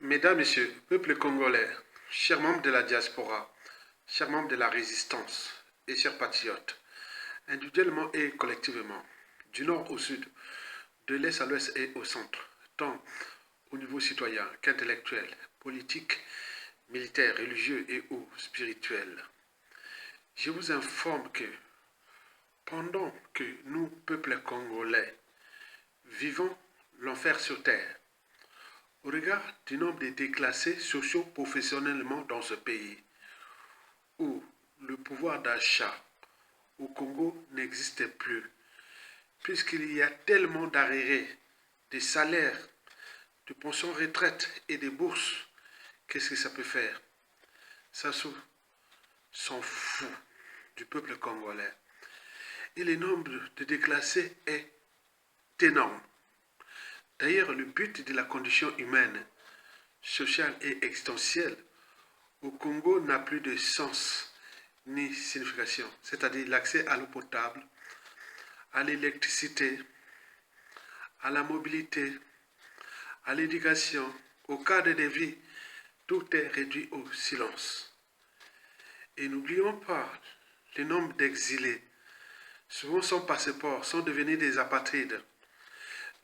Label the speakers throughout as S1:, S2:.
S1: Mesdames, Messieurs, peuple congolais, chers membres de la diaspora, chers membres de la résistance et chers patriotes, individuellement et collectivement, du nord au sud, de l'est à l'ouest et au centre, tant au niveau citoyen qu'intellectuel, politique, militaire, religieux et ou spirituel. Je vous informe que pendant que nous, peuple congolais, vivons l'enfer sur terre, au regard du nombre de déclassés socio-professionnellement dans ce pays, où le pouvoir d'achat au Congo n'existe plus, puisqu'il y a tellement d'arriérés, des salaires, de pensions retraite et des bourses, qu'est-ce que ça peut faire? Ça s'en fout du peuple congolais. Et le nombre de déclassés est énorme. D'ailleurs, le but de la condition humaine, sociale et existentielle au Congo n'a plus de sens ni signification, c'est-à-dire l'accès à l'eau potable, à l'électricité, à la mobilité, à l'éducation, au cadre de vie, tout est réduit au silence. Et n'oublions pas le nombre d'exilés, souvent sans passeport, sont devenus des apatrides.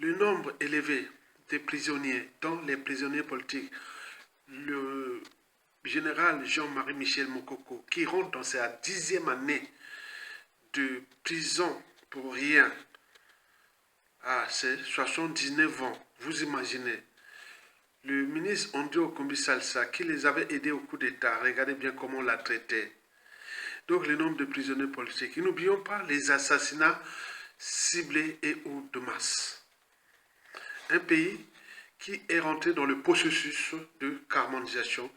S1: Le nombre élevé de prisonniers, dont les prisonniers politiques, le général Jean-Marie Michel Mokoko, qui rentre dans sa 10e année de prison pour rien, à ses 79 ans, vous imaginez. Le ministre Ondio Kombi Salsa, qui les avait aidés au coup d'État, regardez bien comment on l'a traité. Donc le nombre de prisonniers politiques. Et n'oublions pas les assassinats ciblés et ou de masse. Un pays qui est rentré dans le processus de carmonisation,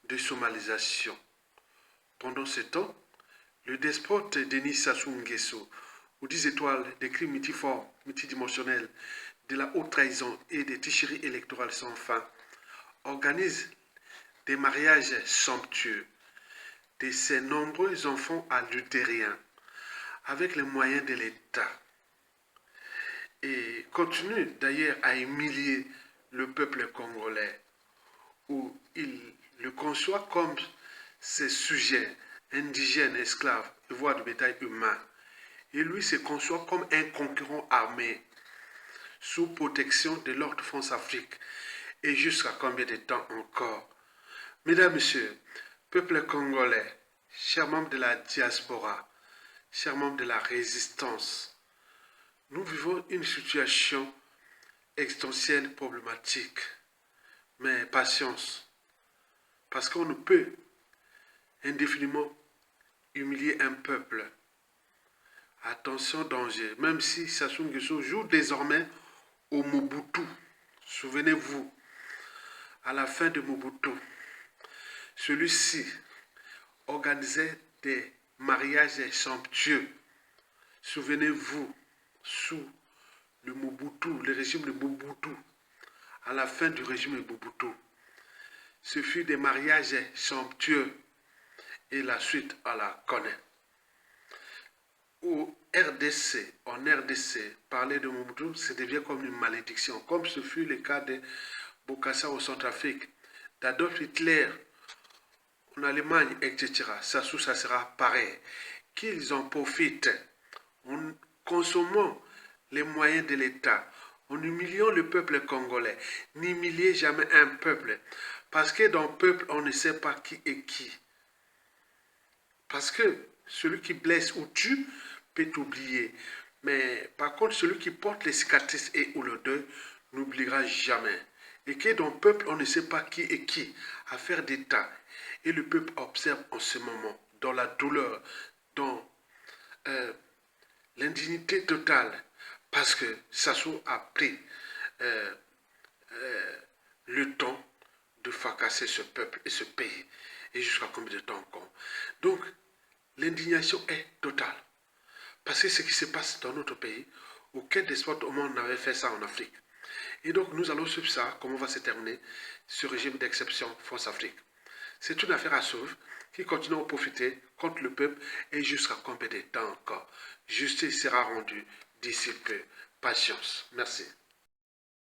S1: de somalisation. Pendant ce temps, le despote Denis Sassou Nguesso, aux 10 étoiles des crimes multiformes, multidimensionnels, de la haute trahison et des tricheries électorales sans fin, organise des mariages somptueux de ses nombreux enfants adultériens avec les moyens de l'État et continue d'ailleurs à humilier le peuple congolais où il le conçoit comme ses sujets indigènes, esclaves, voire de bétail humain. Et lui se conçoit comme un concurrent armé sous protection de l'ordre France-Afrique. Et jusqu'à combien de temps encore? Mesdames, Messieurs, peuple congolais, chers membres de la diaspora, chers membres de la résistance, nous vivons une situation existentielle problématique. Mais patience, parce qu'on ne peut indéfiniment humilier un peuple. Attention, danger, même si Sassou Nguesso joue désormais au Mobutu. Souvenez-vous, à la fin de Mobutu, celui-ci organisait des mariages somptueux. Souvenez-vous, sous le Mobutu, le régime de Mobutu, à la fin du régime de Mobutu, ce fut des mariages somptueux et la suite, on la connaît. En RDC, parler de Mobutu, ça devient comme une malédiction, comme ce fut le cas de Bokassa au Centrafrique, d'Adolf Hitler en Allemagne, etc. Ça sera pareil. Qu'ils en profitent en consommant les moyens de l'État, en humiliant le peuple congolais. N'humiliez jamais un peuple, parce que dans le peuple, on ne sait pas qui est qui. Parce que celui qui blesse ou tue peut oublier. Mais par contre, celui qui porte les cicatrices et ou le deuil n'oubliera jamais. Et que dans le peuple, on ne sait pas qui est qui. Affaire d'État. Et le peuple observe en ce moment, dans la douleur, dans l'indignité totale, parce que Sassou a pris le temps de fracasser ce peuple et ce pays. Et jusqu'à combien de temps encore? Donc, l'indignation est totale. Parce que ce qui se passe dans notre pays, aucun despote au monde n'avait fait ça en Afrique. Et donc, nous allons suivre ça, comment va se terminer ce régime d'exception France-Afrique. C'est une affaire à sauver qui continue à profiter contre le peuple et jusqu'à combien de temps encore. Justice sera rendue d'ici peu. Patience. Merci.